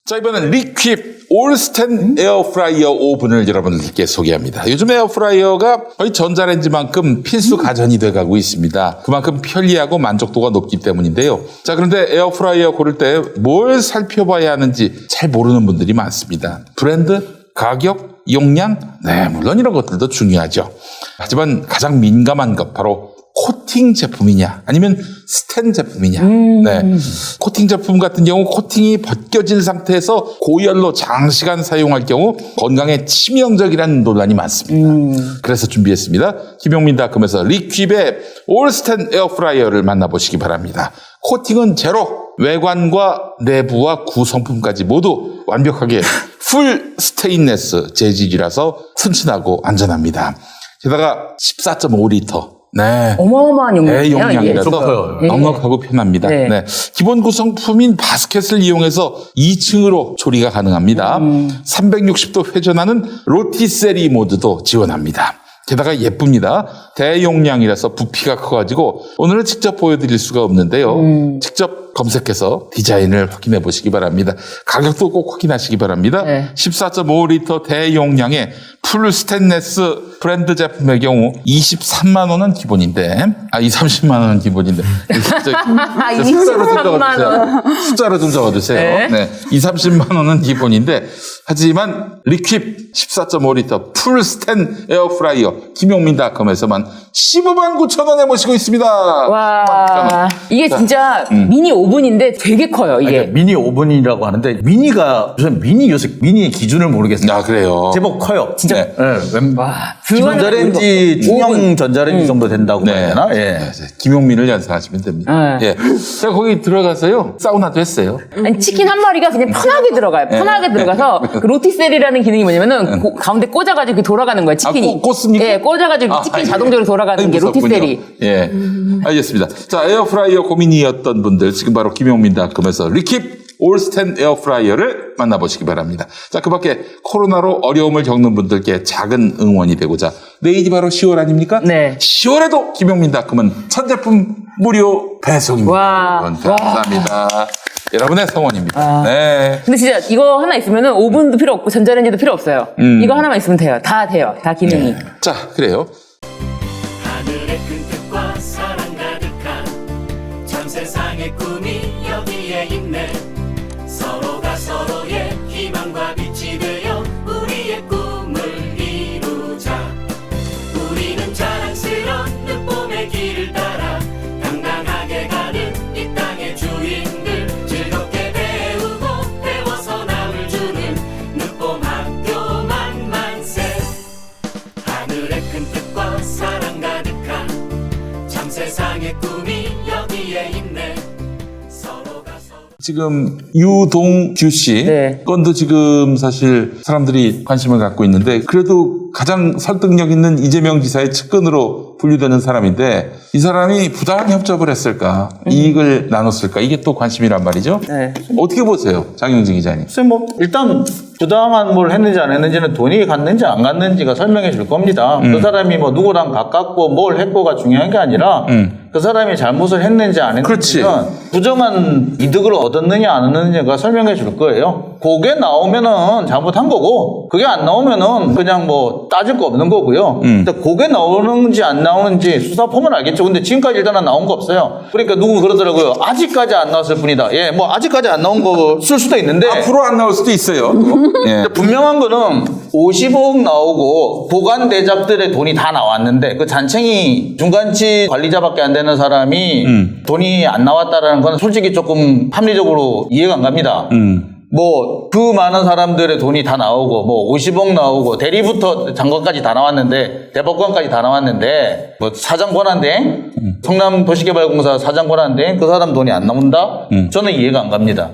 자, 이번엔 리퀴 올스텐 에어프라이어 오븐을 여러분들께 소개합니다. 요즘 에어프라이어가 거의 전자레인지만큼 필수 가전이 돼가고 있습니다. 그만큼 편리하고 만족도가 높기 때문인데요. 자, 그런데 에어프라이어 고를 때 뭘 살펴봐야 하는지 잘 모르는 분들이 많습니다. 브랜드, 가격, 용량, 네, 물론 이런 것들도 중요하죠. 하지만 가장 민감한 것 바로 코팅 제품이냐 아니면 스텐 제품이냐. 네. 코팅 제품 같은 경우 코팅이 벗겨진 상태에서 고열로 장시간 사용할 경우 건강에 치명적이라는 논란이 많습니다. 그래서 준비했습니다. 김용민닷컴에서 리퀴의 올스텐 에어프라이어를 만나보시기 바랍니다. 코팅은 제로, 외관과 내부와 구성품까지 모두 완벽하게 풀 스테인레스 재질이라서 튼튼하고 안전합니다. 게다가 14.5리터 네. 어마어마한 용량이에요. 용량이라서 넉넉하고 편합니다. 네. 네. 기본 구성품인 바스켓을 이용해서 2층으로 조리가 가능합니다. 360도 회전하는 로티세리 모드도 지원합니다. 게다가 예쁩니다. 대용량이라서 부피가 커가지고 오늘은 직접 보여드릴 수가 없는데요. 직접 검색해서 디자인을 확인해 보시기 바랍니다. 가격도 꼭 확인하시기 바랍니다. 네. 14.5리터 대용량의 풀 스테인레스 브랜드 제품의 경우 23만 원은 기본인데 30만 원은 기본인데 숫자로 좀 적어주세요. 네. 네. 30만 원은 기본인데 하지만 리퀴 14.5리터 풀 스텐 에어프라이어 김용민닷컴에서만 15만 9천 원에 모시고 있습니다. 와, 이게 진짜 미니 오븐인데 되게 커요, 이게. 그러니까 미니 오븐이라고 하는데 미니가 요새 미니의 기준을 모르겠어요. 아, 그래요? 제법 커요. 진짜. 네. 와, 전자레인지 중형 전자레인지 정도 된다고 해야 되나? 예. 김용민을 연상하시면 됩니다. 네. 예. 제가 거기 들어가서요. 사우나도 했어요. 아니, 치킨 한 마리가 그냥 편하게 들어가요. 편하게 들어가서 그 로티셀이라는 기능이 뭐냐면은 가운데 꽂아가지고 돌아가는 거예요, 치킨이. 꽂습니까? 예, 꽂아가지고 치킨이 예. 자동적으로 돌아가는 게 무섭군요. 로티셀이. 예. 알겠습니다. 자, 에어프라이어 고민이었던 분들 지금 바로 김용민닷컴에서 리킵 올스텐 에어프라이어를 만나보시기 바랍니다. 자, 그 밖에 코로나로 어려움을 겪는 분들께 작은 응원이 되고자 내일이 바로 10월 아닙니까? 네. 10월에도 김용민닷컴은 첫 제품 무료 배송입니다. 와. 여러분, 감사합니다. 여러분의 성원입니다. 네. 근데 진짜 이거 하나 있으면은 오븐도 필요 없고 전자레인지도 필요 없어요. 이거 하나만 있으면 돼요. 다 돼요. 다 기능이. 네. 자, 그래요. 하늘의 큰 뜻과 사랑 가득한 전 세상의 꿈이 여기에 있네. 서로가 서로의 희망과 빛이 되어 우리의 꿈을 이루자. 우리는 자랑스런 늦봄의 길을 따라 당당하게 가는 이 땅의 주인들, 즐겁게 배우고 배워서 남을 주는 늦봄 학교 만만세. 하늘의 큰 뜻과 사랑 가득한 참 세상의 꿈이 여기에 있네. 서로가 서로 지금 유동규 씨 네. 건도 지금 사실 사람들이 관심을 갖고 있는데 그래도 가장 설득력 있는 이재명 지사의 측근으로 분류되는 사람인데 이 사람이 부당한 협조를 했을까? 이익을 나눴을까? 이게 또 관심이란 말이죠. 네. 어떻게 보세요? 장영진 기자님. 글쎄 일단 부당한 뭘 했는지 안 했는지는 돈이 갔는지 안 갔는지가 설명해 줄 겁니다. 그 사람이 누구랑 가깝고 뭘 했고가 중요한 게 아니라 그 사람이 잘못을 했는지 안 했는지는 부정한 이득을 얻었느냐 안 얻느냐가 설명해 줄 거예요. 그게 나오면은 잘못한 거고 그게 안 나오면은 그냥 따질 거 없는 거고요. 근데 그게 나오는지 안 나오는지 수사 보면 알겠죠. 근데 지금까지 일단은 나온 거 없어요. 그러니까 누구 그러더라고요. 아직까지 안 나왔을 뿐이다. 예, 아직까지 안 나온 거 쓸 수도 있는데 앞으로 안 나올 수도 있어요. 예. 분명한 거는 50억 나오고 보관 대작들의 돈이 다 나왔는데 그 잔챙이 중간치 관리자밖에 안 되는 사람이 돈이 안 나왔다라는 건 솔직히 조금 합리적으로 이해가 안 갑니다. 그 많은 사람들의 돈이 다 나오고 50억 나오고 대리부터 장관까지 다 나왔는데 대법관까지 다 나왔는데 사장 권한대행 성남도시개발공사 사장 권한대행 그 사람 돈이 안 나온다? 저는 이해가 안 갑니다.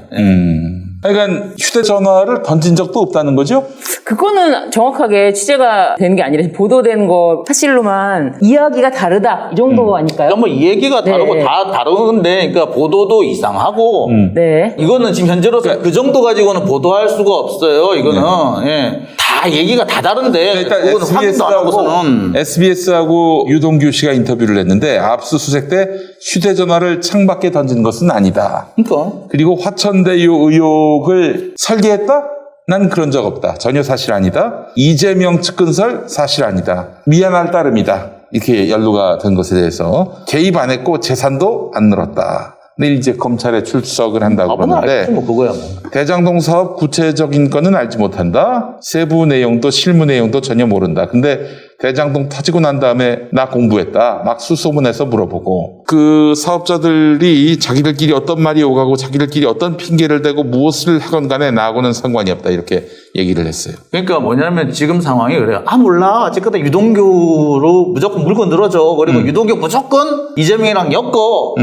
그러니까 휴대전화를 던진 적도 없다는 거죠? 그거는 정확하게 취재가 되는 게 아니라 보도된 거 사실로만 이야기가 다르다 이 정도 아닐까요? 그러니까 이 얘기가 다르고 다 다른데 그러니까 보도도 이상하고 네. 이거는 지금 현재로서 그 정도 가지고는 보도할 수가 없어요. 이거는 예. 다 얘기가 다 다른데 일단 그거는 확인도 안 하고서는 SBS하고 유동규 씨가 인터뷰를 했는데 압수수색 때 휴대전화를 창밖에 던진 것은 아니다. 그러니까 그리고 화천대유 의혹을 설계했다? 난 그런 적 없다. 전혀 사실 아니다. 이재명 측근설 사실 아니다. 미안할 따름이다. 이렇게 연루가 된 것에 대해서 개입 안 했고 재산도 안 늘었다. 내일 이제 검찰에 출석을 한다고 그러는데 뭐 그거야 뭐. 대장동 사업 구체적인 건은 알지 못한다. 세부 내용도 실무 내용도 전혀 모른다. 근데 대장동 터지고 난 다음에 나 공부했다. 막 수소문해서 물어보고 그 사업자들이 자기들끼리 어떤 말이 오가고 자기들끼리 어떤 핑계를 대고 무엇을 하건 간에 나하고는 상관이 없다. 이렇게 얘기를 했어요. 그러니까 뭐냐면 지금 상황이 그래요. 아 몰라. 어쨌든 유동규로 무조건 물건 늘어져. 그리고 유동규 무조건 이재명이랑 엮어.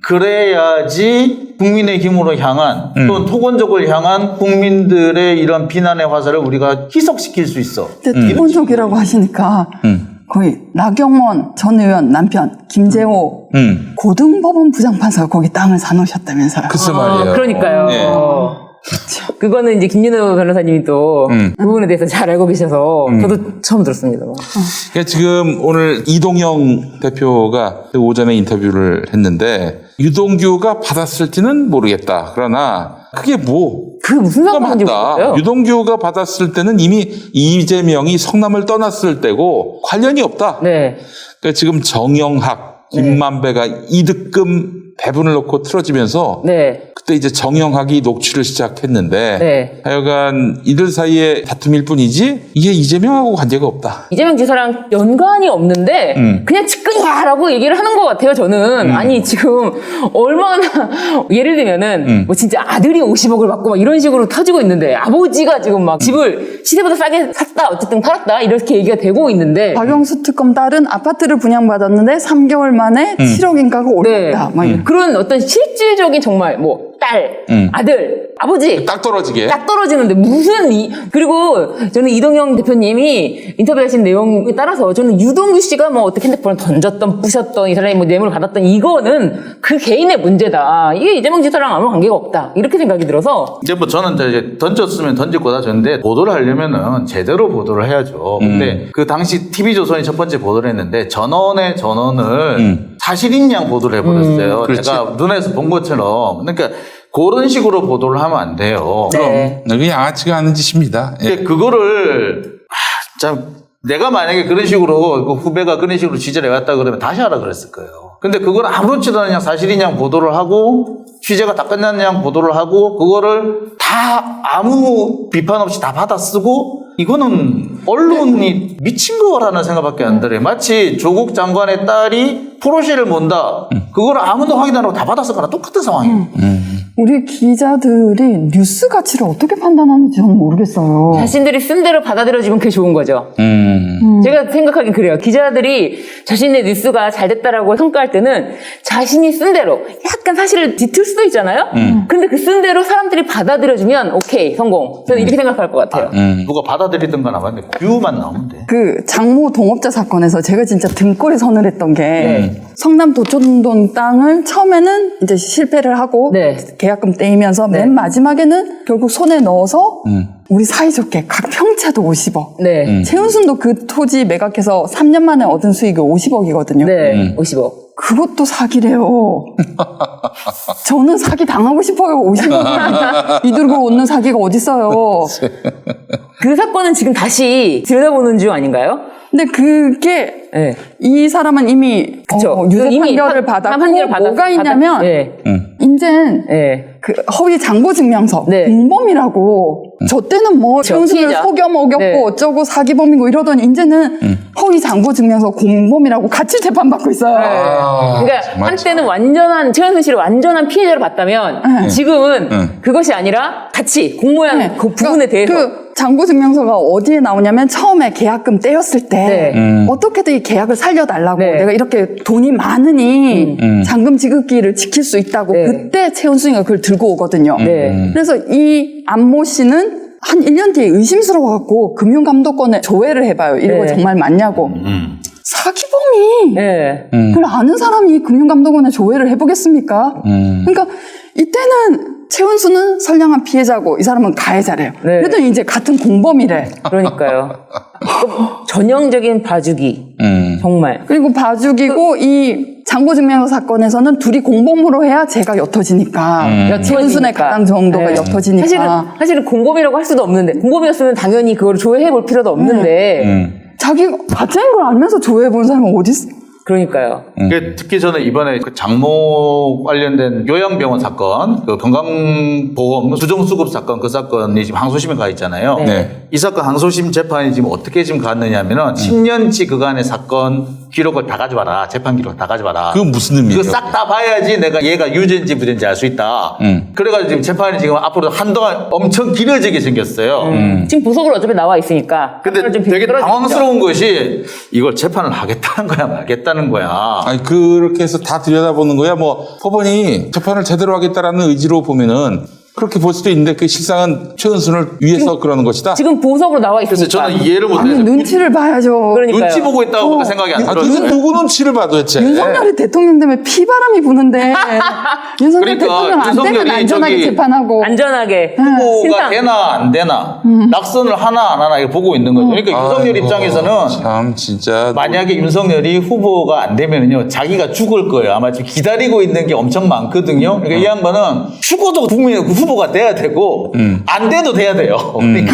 그래야지 국민의힘으로 향한 또는 토건족을 향한 국민들의 이런 비난의 화살을 우리가 희석시킬 수 있어. 근데 기본적이라고 하시니까 거의 나경원 전 의원 남편 김재호 고등법원 부장판사가 거기 땅을 사놓으셨다면서요. 글쎄 말이에요. 그러니까요. 예. 그거는 이제 김윤호 변호사님이 또 그 부분에 대해서 잘 알고 계셔서 저도 처음 들었습니다. 그러니까 지금 오늘 이동영 대표가 오전에 인터뷰를 했는데 유동규가 받았을지는 모르겠다. 그러나 그게 뭐 그게 무슨 상관인지 맞다. 모르겠어요. 유동규가 받았을 때는 이미 이재명이 성남을 떠났을 때고 관련이 없다. 네. 그러니까 지금 정영학, 김만배가 이득금 배분을 놓고 틀어지면서 네. 그때 이제 정영학이 녹취를 시작했는데 네. 하여간 이들 사이의 다툼일 뿐이지 이게 이재명하고 관계가 없다. 이재명 지사랑 연관이 없는데 그냥 측근이야라고 얘기를 하는 것 같아요. 저는 아니 지금 얼마나 예를 들면은 뭐 진짜 아들이 50억을 받고 막 이런 식으로 터지고 있는데 아버지가 지금 막 집을 시세보다 싸게 샀다 어쨌든 팔았다 이렇게 얘기가 되고 있는데 박영수 특검 딸은 아파트를 분양받았는데 3개월 만에 7억인가가 올랐다. 막 이런. 그런 어떤 실질적인 정말 뭐 딸, 아들, 아버지 딱 떨어지게. 딱 떨어지는데 무슨 그리고 저는 이동영 대표님이 인터뷰하신 내용에 따라서 저는 유동규 씨가 뭐 어떻게 핸드폰을 던졌던 부셨던 이 사람이 뭐 뇌물을 받았던 이거는 그 개인의 문제다. 이게 이재명 지사랑 아무 관계가 없다. 이렇게 생각이 들어서 이제 뭐 저는 이제 던졌으면 던질 거다 졌는데 보도를 하려면은 제대로 보도를 해야죠. 근데 그 당시 TV조선이 첫 번째 보도를 했는데 전원의 전원을 사실인 양 보도를 해버렸어요. 그렇지. 제가 눈에서 본 것처럼. 그러니까 그런 식으로 보도를 하면 안 돼요. 네. 그게 양아치가 하는 짓입니다. 예. 근데 그거를 참 내가 만약에 그런 식으로 그 후배가 그런 식으로 취재를 해왔다 그러면 다시 하라 그랬을 거예요. 근데 그걸 아무렇지도 않은 양 사실인 양 보도를 하고 취재가 다 끝난 양 보도를 하고 그거를 다 아무 비판 없이 다 받아 쓰고 이거는 언론이 미친 거라는 생각밖에 안 들어요. 마치 조국 장관의 딸이 프로시를 몬다. 그걸 아무도 확인 안 하고 다 받았을 거랑 똑같은 상황이에요. 우리 기자들이 뉴스 가치를 어떻게 판단하는지 저는 모르겠어요. 자신들이 쓴 대로 받아들여지면 그게 좋은 거죠. 제가 생각하기엔 그래요. 기자들이 자신의 뉴스가 잘 됐다라고 평가할 때는 자신이 쓴 대로 약간 사실을 뒤틀 수도 있잖아요. 근데 그 쓴 대로 사람들이 받아들여주면 오케이 성공. 저는 이렇게 생각할 것 같아요. 누가 받아들이든 건 아닌데 뷰만 나오면 돼. 그 장모 동업자 사건에서 제가 진짜 등골이 서늘했던 게 성남 도촌동 땅을 처음에는 이제 실패를 하고 네. 계약금 떼이면서 네. 맨 마지막에는 결국 손에 넣어서 우리 사이좋게 각 평채도 50억. 네. 최은순도 그 토지 매각해서 3년 만에 얻은 수익이 50억이거든요. 네. 50억. 그것도 사기래요. 저는 사기 당하고 싶어요. 50억을 이들고 얻는 사기가 어딨어요. 그 사건은 지금 다시 들여다보는 중 아닌가요? 근데 그게 네. 이 사람은 이미 그쵸. 유죄 이미 판결을 받았고 판결을 뭐가 있냐면 네. 이젠 네. 그 허위 장부 증명서 네. 공범이라고 저 때는 뭐 최은순을 피해자. 속여 먹였고 네. 어쩌고 사기범이고 이러더니 이제는 허위 장부 증명서 공범이라고 같이 재판받고 있어요. 그러니까 정말 한때는 완전한 최은순 씨를 완전한 피해자로 봤다면 지금은 그것이 아니라 같이 공모한 네. 그 부분에 대해서 그 장부 증명서가 어디에 나오냐면 처음에 계약금 떼었을 때 네. 어떻게든 이 계약을 살려달라고 네. 내가 이렇게 돈이 많으니 잔금 지급기를 지킬 수 있다고 네. 그때 최은순이가 그걸 들고 오거든요. 네. 그래서 이 안모 씨는 한 1년 뒤에 의심스러워갖고 금융감독원에 조회를 해봐요. 이러고 네. 정말 맞냐고. 사기범이 네. 그걸 아는 사람이 금융감독원에 조회를 해보겠습니까? 그러니까 이때는 최은수는 선량한 피해자고 이 사람은 가해자래요. 네. 그래도 이제 같은 공범이래. 그러니까요. 전형적인 봐주기. 정말. 그리고 봐주기고 이 장고증명서 사건에서는 둘이 공범으로 해야 죄가 옅어지니까 최은순의 가당 정도가 네. 옅어지니까 사실은 공범이라고 할 수도 없는데 공범이었으면 당연히 그걸 조회해 볼 필요도 없는데 자기가 가짜인 걸 알면서 조회해본 사람은 어디 있어? 그러니까요. 특히 저는 이번에 그 장모 관련된 요양병원 사건, 그 건강보험 수정수급 사건, 그 사건이 지금 항소심에 가 있잖아요. 네. 이 사건 항소심 재판이 지금 어떻게 지금 갔느냐면은 10년치 그간의 사건 기록을 다 가져와라. 재판 기록 다 가져와라. 그건 무슨 의미예요? 이거 싹 다 봐야지 내가 얘가 유죄인지 무죄인지 알 수 있다. 그래가지고 지금 재판이 지금 앞으로 한동안 엄청 길어지게 생겼어요. 지금 보석으로 어차피 나와 있으니까. 근데 좀 되게 떨어지죠. 당황스러운 것이 이걸 재판을 하겠다는 거야 말겠다는 거야. 아니 그렇게 해서 다 들여다보는 거야. 뭐 법원이 재판을 제대로 하겠다라는 의지로 보면은 그렇게 볼 수도 있는데 그 실상은 최은순을 위해서 그러는 것이다. 지금 보석으로 나와 있으니까. 그래서 저는 이해를 아니 못해요. 눈치를 봐야죠. 그러니까요. 눈치 보고 있다고 생각이 안 아, 들어요. 누구 눈치를 봐 도대체. 윤석열이 대통령 되면 피바람이 부는데 윤석열 그러니까 대통령 안 되면 윤석열이 안전하게 저기 재판하고 안전하게. 후보가 신상. 되나 안 되나 낙선을 하나 안 하나 이거 보고 있는 거죠. 그러니까 윤석열 아이고, 입장에서는 참 진짜 만약에 윤석열이 후보가 안 되면요 자기가 죽을 거예요. 아마 지금 기다리고 있는 게 엄청 많거든요. 그러니까 이 양반은 죽어도 국민의 후보가 돼야 되고 안 돼도 돼야 돼요. 그러니까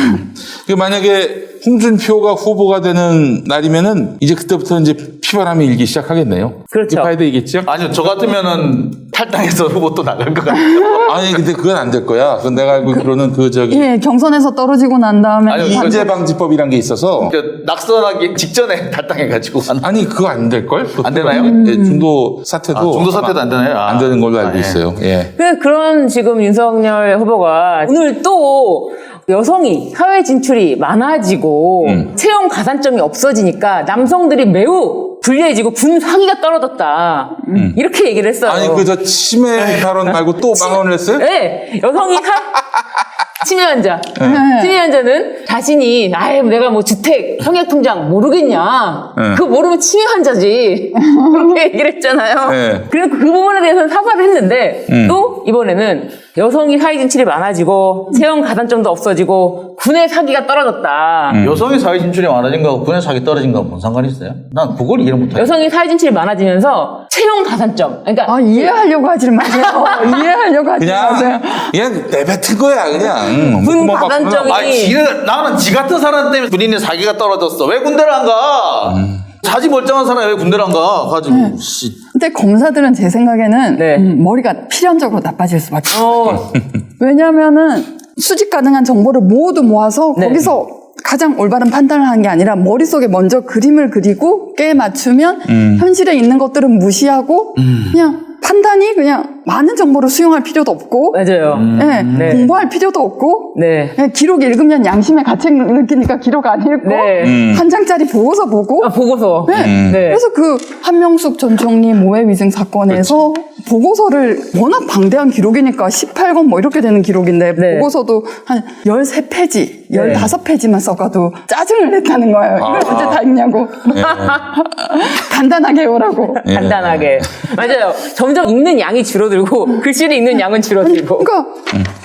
그 만약에 홍준표가 후보가 되는 날이면은 이제 그때부터 이제 피바람이 일기 시작하겠네요. 그렇죠. 봐야 되겠죠? 아니요 저 같으면은 탈당해서 후보 또 나갈 것 같아요. 아니 근데 그건 안 될 거야. 그건 내가 알기로는 그 저기 예, 경선에서 떨어지고 난 다음에 아니, 인재 방지법이란 게 있어서 그 낙선하기 직전에 탈당해가지고 아니 그거 안 될 걸? 안 되나요? 중도 사태도 중도 사태도 안 되나요? 안 되는 걸로 알고 예. 있어요. 예. 그런 지금 윤석열 후보가 오늘 또 여성이 사회 진출이 많아지고 채용 가산점이 없어지니까 남성들이 매우 불리해지고 군 사기가 떨어졌다. 이렇게 얘기를 했어요. 아니 그 저 치매 발언 말고 또 망언을 했어요? 네, 여성이 치매 환자. 치매 환자는 자신이 아예 내가 뭐 주택 청약 통장 모르겠냐. 그거 모르면 치매 환자지. 그렇게 얘기를 했잖아요. 네. 그래서 그 부분에 대해서는 사과를 했는데 또 이번에는 여성이 사회 진출이 많아지고 채용 가산점도 없어지고 군의 사기가 떨어졌다. 여성의 사회 진출이 많아진 거하고 군의 사기 떨어진 거하고 뭔 상관이 있어요? 난 그걸 이해 못해요. 여성이 사회 진출이 많아지면서 채용 가산점. 그러니까 아, 이해하려고 하지 마세요. 이해하려고 하지 마세요. 그냥 내뱉은 거야 그냥. 군 뭐 막 가산점이 아니, 나는 지 같은 사람 때문에 군인의 사기가 떨어졌어. 왜 군대를 안 가? 자지 멀쩡한 사람이 왜 군대를 안 가? 가지고, 씨. 근데 검사들은 제 생각에는 네. 머리가 필연적으로 나빠질 수밖에 없어요. 어, 왜냐하면은 수집 가능한 정보를 모두 모아서 네. 거기서 가장 올바른 판단을 하는 게 아니라 머릿속에 먼저 그림을 그리고 깨 맞추면 현실에 있는 것들은 무시하고 그냥 판단이 그냥 많은 정보를 수용할 필요도 없고 맞아요. 예, 네. 공부할 필요도 없고 네. 예, 기록 읽으면 양심의 가책 느끼니까 기록 안 읽고 네. 한 장짜리 보고서 보고 아, 보고서. 네. 네. 그래서 그 한명숙 전 총리 모해위증 사건에서 보고서를 워낙 방대한 기록이니까 18권 뭐 이렇게 되는 기록인데 네. 보고서도 한 13페이지, 15페이지만 써가도 짜증을 냈다는 거예요. 이걸 언제 다 읽냐고. 간단하게 해오라고. 간단하게. 맞아요. 점점 읽는 양이 줄어들고 글씨를 읽는 양은 줄어들고. 그러니까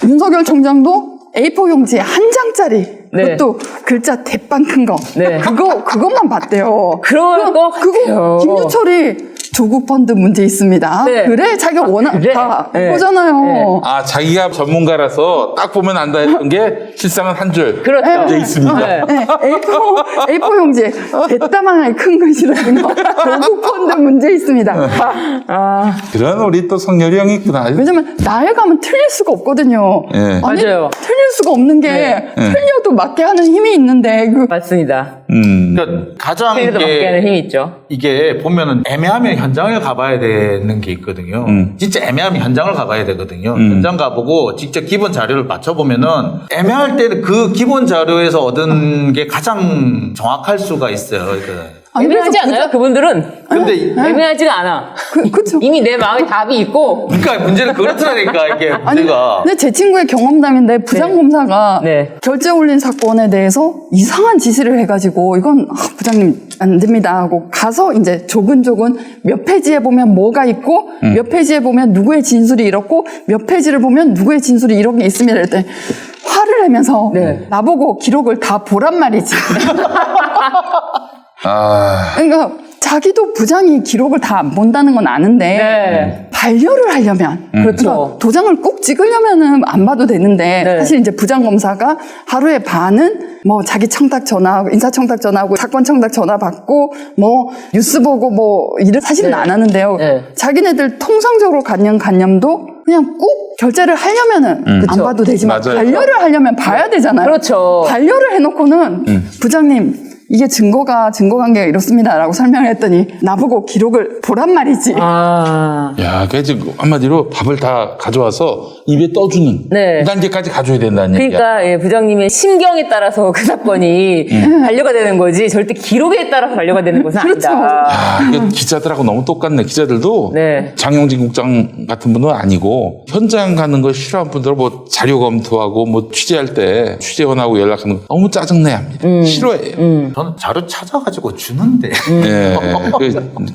윤석열 총장도 A4 용지에 한 장짜리 네. 그것도 글자 대빵 큰 거. 네. 그것만 봤대요. 그럴 것 같아요. 그거 김유철이 조국 펀드 문제 있습니다. 네. 그래 자기가 워낙 그래. 다 네. 보잖아요. 아 자기가 전문가라서 딱 보면 안다 했던 게 실상은 한 줄. 그렇죠. 이제 있습니다. 네. 네, A4 용지에 대따만하게 큰 글씨로 쓴 거. 조국 펀드 문제 있습니다. 아, 그런 우리 또 성렬이 형이 있구나. 왜냐면 나에 가면 틀릴 수가 없거든요. 예. 아니, 맞아요. 틀릴 수가 없는 게 틀려도 맞게 하는 힘이 있는데 맞습니다. 그러니까 가장 틀려도 맞게 하는 힘이 있죠. 이게 보면은 애매하면 현장을 가봐야 되는 게 있거든요. 진짜 애매하면 현장을 가봐야 되거든요. 현장 가보고 직접 기본 자료를 맞춰보면은 애매할 때는 그 기본 자료에서 얻은 게 가장 정확할 수가 있어요. 그러니까. 아니, 애매하지 그래서 않아요? 그분들은? 근데 애매하지가 않아. 그쵸. 이미 내 마음에 답이 있고. 그러니까 문제는 그렇더라니까 이게 아니, 문제가. 근데 제 친구의 경험담인데 부장검사가 네. 결제 올린 사건에 대해서 이상한 지시를 해가지고 이건 부장님 안 됩니다 하고 가서 이제 조근조근 몇 페이지에 보면 뭐가 있고 몇 페이지에 보면 누구의 진술이 이렇고 몇 페이지를 보면 누구의 진술이 이런 게 있습니다. 이랬더니 화를 내면서 네. 나보고 기록을 다 보란 말이지. 아 그러니까 자기도 부장이 기록을 다 안 본다는 건 아는데 네. 반려를 하려면 그렇죠. 그러니까 도장을 꼭 찍으려면은 안 봐도 되는데 네. 사실 이제 부장 검사가 하루에 반은 뭐 자기 청탁 전화하고 인사청탁 전화하고 사건 청탁 전화 받고 뭐 뉴스 보고 뭐 일을 사실은 네. 안 하는데요. 네. 자기네들 통상적으로 갖는 관념도 그냥 꼭 결제를 하려면은 안 그쵸. 봐도 되지만 맞아요. 반려를 하려면 봐야 되잖아요. 그렇죠. 반려를 해놓고는 부장님 이게 증거관계가 이렇습니다라고 설명을 했더니 나보고 기록을 보란 말이지. 아. 야, 그게 지금 한마디로 밥을 다 가져와서 입에 떠주는 네. 그 단계까지 가져야 된다는 얘기야. 그러니까 예, 부장님의 심경에 따라서 그 사건이 반려가 되는 거지 절대 기록에 따라서 반려가 되는 것은 그렇죠. 아니다. 아, 이게 기자들하고 너무 똑같네. 기자들도 네. 장영진 국장 같은 분은 아니고 현장 가는 거 싫어하는 분들은 뭐 자료 검토하고 뭐 취재할 때 취재원하고 연락하는 거 너무 짜증내합니다. 싫어해요. 저는 자료 찾아가지고 주는데. 예,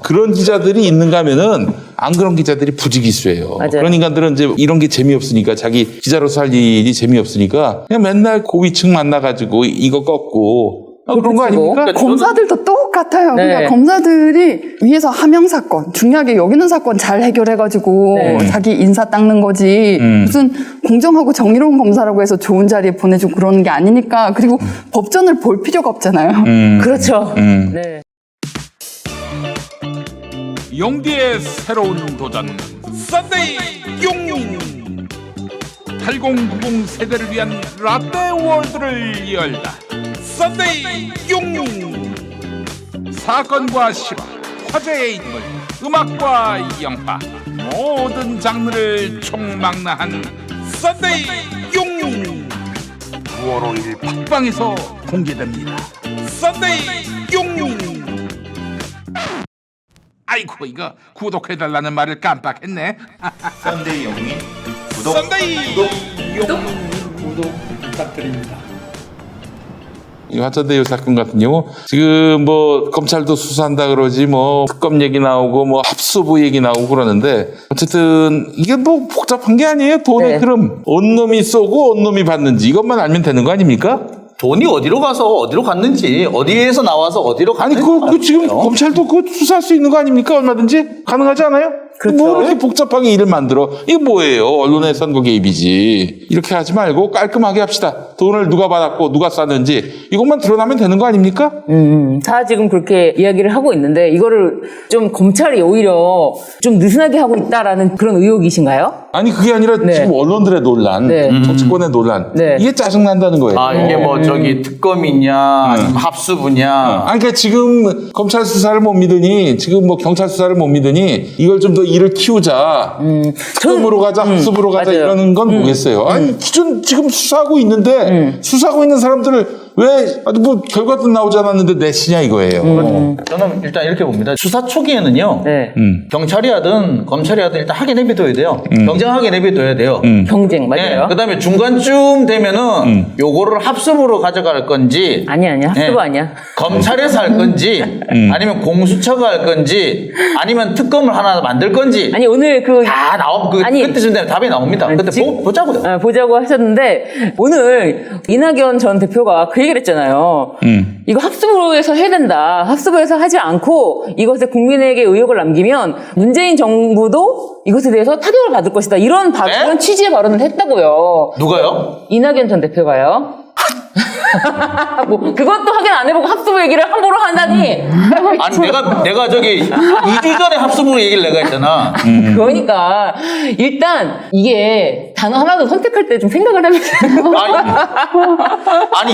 그런 기자들이 있는가 하면은 안 그런 기자들이 부지기수예요. 맞아요. 그런 인간들은 이제 이런 게 재미없으니까 자기 기자로서 할 일이 재미없으니까 그냥 맨날 고위층 만나가지고 이거 꺾고 그런 거 아닙니까? 검사들도 똑같아요. 네. 그러니까 검사들이 위에서 하명 사건, 중요하게 여기는 사건 잘 해결해가지고 네. 자기 인사 닦는 거지 무슨 공정하고 정의로운 검사라고 해서 좋은 자리에 보내주고 그러는 게 아니니까 그리고 법전을 볼 필요가 없잖아요. 그렇죠. 네. 용기의 새로운 도전 썬데이 용인 8090 세대를 위한 라떼 월드를 열다 썬데이 용인 사건과 실화 화제의 인물 음악과 영화 모든 장르를 총망라한 썬데이 용인 9월 5일 팟빵에서 공개됩니다. 썬데이 용인 아이고 이거 구독해달라는 말을 깜빡했네. 썬데이 영민 구독. 썬데이 구독 부탁드립니다. 이 화천대유 사건 같은 경우 지금 뭐 검찰도 수사한다 그러지 뭐 특검 얘기 나오고 뭐 합수부 얘기 나오고 그러는데 어쨌든 이게 뭐 복잡한 게 아니에요. 돈의 네. 흐름 어느 놈이 쏘고 어느 놈이 받는지 이것만 알면 되는 거 아닙니까? 돈이 어디로 가서 어디로 갔는지 어디에서 나와서 어디로 아니 갔는지 그 지금 알아요. 검찰도 그거 수사할 수 있는 거 아닙니까? 얼마든지 가능하지 않아요? 그렇죠. 뭐 이렇게 복잡하게 일을 만들어? 이게 뭐예요? 언론의 선거 개입이지. 이렇게 하지 말고 깔끔하게 합시다. 돈을 누가 받았고 누가 쐈는지 이것만 드러나면 되는 거 아닙니까? 다 지금 그렇게 이야기를 하고 있는데 이거를 좀 검찰이 오히려 좀 느슨하게 하고 있다라는 그런 의혹이신가요? 아니 그게 아니라 네. 지금 언론들의 논란, 네. 정치권의 논란 네. 이게 짜증난다는 거예요. 아 이게 뭐 저기 특검이냐 아니면 합수부냐. 아니 그러니까 지금 검찰 수사를 못 믿으니 지금 뭐 경찰 수사를 못 믿으니 이걸 좀 더 일을 키우자. 특검으로 가자, 합수부로 가자 맞아요. 이러는 건 뭐겠어요. 아니 기존 지금 수사하고 있는데 수사하고 있는 사람들을 왜 아주 뭐 결과도 나오지 않았는데 내시냐 이거예요. 저는 일단 이렇게 봅니다. 수사 초기에는요. 네. 경찰이 하든 검찰이 하든 일단 하게 내비둬야 돼요. 경쟁하게 내비둬야 돼요. 경쟁 맞아요. 그다음에 중간쯤 되면은 요거를 합수부로 가져갈 건지 아니야 합수부 네. 아니야. 검찰에서 할 건지 아니면 공수처가 할 건지 아니면 특검을 하나 만들 건지 아니 오늘 그 다 나오 아니. 그때쯤 되면 답이 나옵니다. 그때 지금- 보자고요. 보자고 하셨는데 오늘 이낙연 전 대표가 그 얘기를 했잖아요. 이거 합수부에서 해야 된다. 합수부에서 하지 않고 이것에 국민에게 의혹을 남기면 문재인 정부도 이것에 대해서 타격을 받을 것이다. 이런 네? 취지의 발언을 했다고요. 누가요? 이낙연 전 대표가요. 뭐 그것도 확인 안 해보고 합수부 얘기를 함부로 한다니. 아니 내가 저기 2주 전에 합수부 얘기를 내가 했잖아. 그러니까 일단 이게 단어 하나도 선택할 때 좀 생각을 해보세요. 아니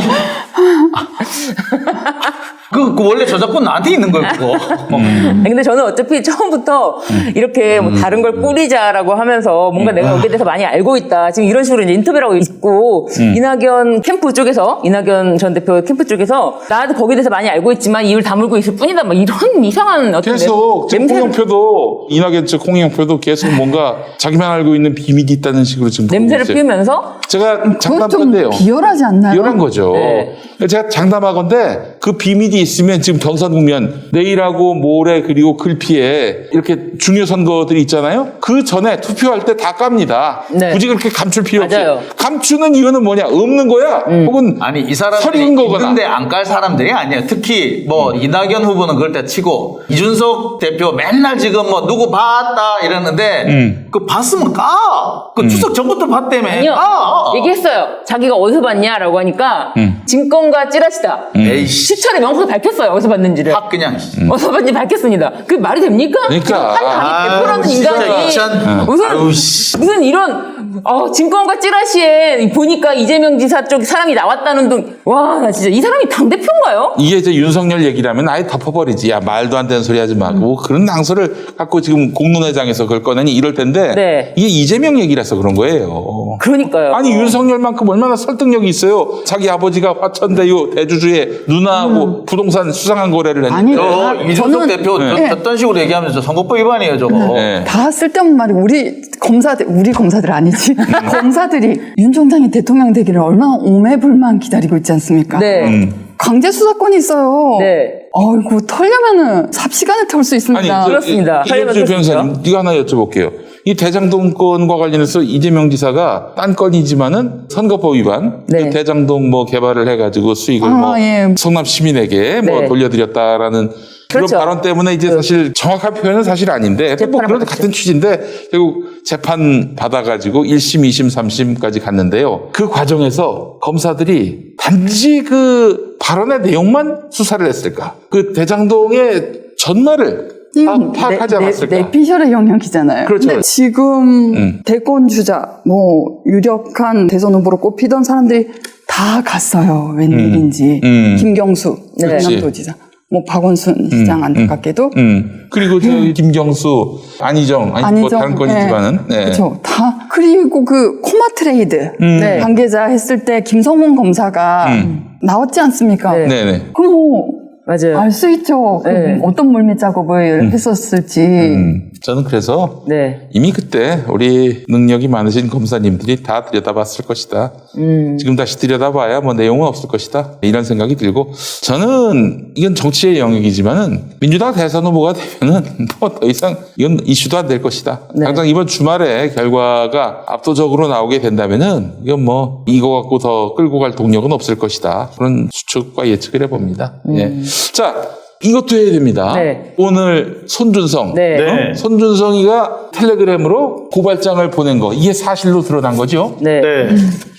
그 원래 저작권 나한테 있는 거예요 그거. 아니, 근데 저는 어차피 처음부터 이렇게 뭐 다른 걸 꾸리자라고 하면서 뭔가 내가 여기에 대해서 많이 알고 있다. 지금 이런 식으로 이제 인터뷰를 하고 있고 이낙연 캠프 쪽에서 이낙연 전 대표 캠프 쪽에서 나도 거기에 대해서 많이 알고 있지만 입을 다물고 있을 뿐이다. 뭐 이런 이상한 어떤 계속 지금 홍영표도 이낙연 측 홍영표도 계속 뭔가 자기만 알고 있는 비밀이 있다는 식으로 지금 냄새를 보고 있어요. 피우면서 제가 그건 좀 장담건데요. 비열하지 않나요? 비열한 거죠. 네. 제가 장담하건데 그 비밀이 있으면 지금 경선 국면 내일하고 모레 그리고 글피에 이렇게 중요 선거들이 있잖아요. 그 전에 투표할 때 다 깝니다. 네. 굳이 그렇게 감출 필요 없이. 맞아요. 감추는 이유는 뭐냐? 없는 거야. 혹은 아니 이 사람들이 서리는 거거나. 있는데 안 깔 사람들이 아니에요. 특히 뭐 이낙연 후보는 그럴 때 치고 이준석 대표 맨날 지금 뭐 누구 봤다 이러는데 그 봤으면 까. 그 추석 전부터 봤다며. 아니요. 얘기했어요. 자기가 어디서 봤냐라고 하니까 증권가 찌라시다. 에이씨. 시찰에 명확하게 밝혔어요. 어디서 봤는지를. 확 그냥. 어디서 봤는지 밝혔습니다. 그게 말이 됩니까? 그러니까. 한 당이 대표라는 인간이 진짜. 무슨 이런 증권가 찌라시에 보니까 이재명 지사 쪽 사람이 나왔다는 등 와 나 진짜 이 사람이 당대표인가요? 이게 이제 윤석열 얘기라면 아예 덮어버리지. 야, 말도 안 되는 소리 하지 말고. 그런 낭설을 갖고 지금 공론회장에서 그걸 꺼내니 이럴 텐데. 네. 이게 이재명 얘기라서 그런 거예요. 그러니까요. 아니, 윤석열만큼 얼마나 설득력이 있어요. 자기 아버지가 화천대유 대주주의 누나하고 부동산 수상한 거래를 했는데. 아니, 이준석 저는- 대표 네. 어떤 식으로 얘기하면서 선거법 위반이에요 저거. 네. 다 쓸데없는 말이 우리 검사들 아니지 검사들이 윤 총장이 대통령 되기를 얼마나 오매불만 기다리고 있지 않습니까? 네. 강제 수사권이 있어요. 네. 아이고 털려면은 삽시간에 털 수 있습니다. 그렇습니다. 이현주 변호사님, 이거 하나 여쭤볼게요. 이 대장동 건과 관련해서 이재명 지사가 딴 건이지만은 선거법 위반, 네. 그 대장동 뭐 개발을 해가지고 수익을 아, 뭐 예. 성남 시민에게 뭐 네. 돌려드렸다라는 그런 그렇죠. 발언 때문에 이제 사실 정확한 표현은 사실 아닌데 뭐 재판을 그런 받았죠. 같은 취지인데 결국 재판 받아가지고 1심, 2심, 3심까지 갔는데요. 그 과정에서 검사들이 단지 그 발언의 내용만 수사를 했을까? 그 대장동의 전말을 다 파악하지 않았을까? 내피셜의 영역이잖아요. 그렇죠. 근데 지금 대권 주자, 뭐 유력한 대선 후보로 꼽히던 사람들이 다 갔어요. 웬일인지. 김경수 네. 경남도지사, 뭐 박원순 시장 안타깝게도. 그리고 저 김경수, 안희정, 아니 뭐 다른 건이지만은. 네. 그렇죠. 다. 그리고 그 코마 트레이드 네. 관계자 했을 때 김성문 검사가 나왔지 않습니까? 네. 네네. 그럼 뭐 맞아요. 알 수 있죠. 그 네. 어떤 물밑 작업을 했었을지. 저는 그래서 네. 이미 그때 우리 능력이 많으신 검사님들이 다 들여다봤을 것이다. 지금 다시 들여다봐야 뭐 내용은 없을 것이다. 이런 생각이 들고 저는 이건 정치의 영역이지만은 민주당 대선 후보가 되면은 뭐 더 이상 이건 이슈도 안 될 것이다. 네. 당장 이번 주말에 결과가 압도적으로 나오게 된다면은 이건 뭐 이거 갖고 더 끌고 갈 동력은 없을 것이다. 그런 추측과 예측을 해봅니다. 예. 자. 이것도 해야 됩니다. 네. 오늘 손준성. 네. 네. 손준성이가 텔레그램으로 고발장을 보낸 거 이게 사실로 드러난 거죠? 네. 네.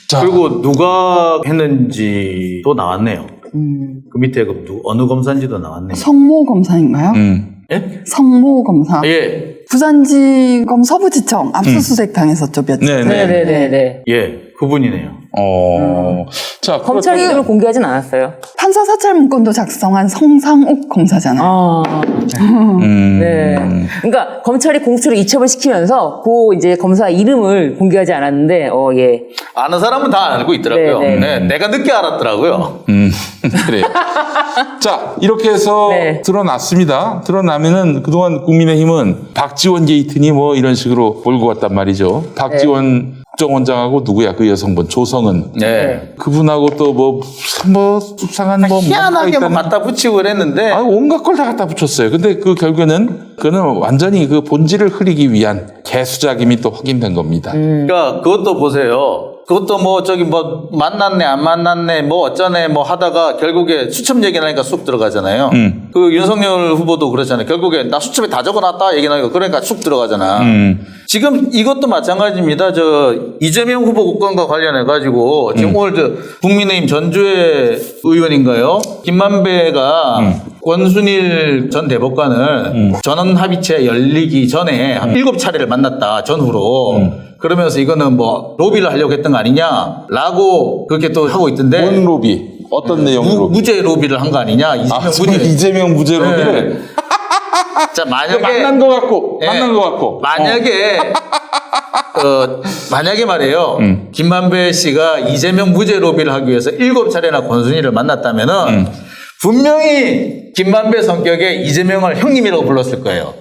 자. 그리고 누가 했는지도 나왔네요. 그 밑에 어느 검사인지도 나왔네요. 성모 검사인가요? 예? 성모 검사. 예. 부산지검 서부지청 압수수색 당했었죠, 몇 주. 네네. 네네네. 예. 그분이네요. 자, 검찰 이름을 공개하진 않았어요. 판사 사찰 문건도 작성한 성상욱 검사잖아요. 아. 네. 그러니까 검찰이 공수처를 이첩을 시키면서 그 이제 검사 이름을 공개하지 않았는데, 예. 아는 사람은 다 알고 있더라고요. 네, 네, 내가 늦게 알았더라고요. 그래요. 자, 이렇게 해서 네. 드러났습니다. 드러나면은 그동안 국민의힘은 박지원 게이트니 뭐 이런 식으로 몰고 갔단 말이죠. 박지원 국정원장하고 누구야? 그 여성분 조성은. 네. 그분하고 또 뭐 수상한 뭐 희한하게 뭐 있다는- 갖다 붙이고 그랬는데 아, 온갖 걸 다 갖다 붙였어요. 근데 그 결과는 그는 완전히 그 본질을 흐리기 위한 개수작임이 또 확인된 겁니다. 그러니까 그것도 보세요. 그것도 뭐 저기 뭐 만났네 안 만났네 뭐 어쩌네 뭐 하다가 결국에 수첩 얘기 나니까 쑥 들어가잖아요. 그 윤석열 후보도 그랬잖아요. 결국에 나 수첩에 다 적어놨다 얘기 나니까 그러니까 쑥 들어가잖아. 지금 이것도 마찬가지입니다. 저 이재명 후보 국감과 관련해 가지고 지금 오늘 저 국민의힘 전주의 의원인가요? 김만배가 권순일 전 대법관을 전원 합의체 열리기 전에 한 7차례를 만났다 전후로. 그러면서 이거는 뭐 로비를 하려고 했던 거 아니냐라고 그렇게 또 하고 있던데 뭔 로비? 어떤 내용 로비? 무죄 로비를 한 거 아니냐 이재명 아, 무죄. 이재명 무죄 로비를 자 만약에 만난 거 같고 예, 만난 거 같고 만약에 말이에요. 김만배 씨가 이재명 무죄 로비를 하기 위해서 7차례나 권순일을 만났다면은 분명히 김만배 성격에 이재명을 형님이라고 불렀을 거예요.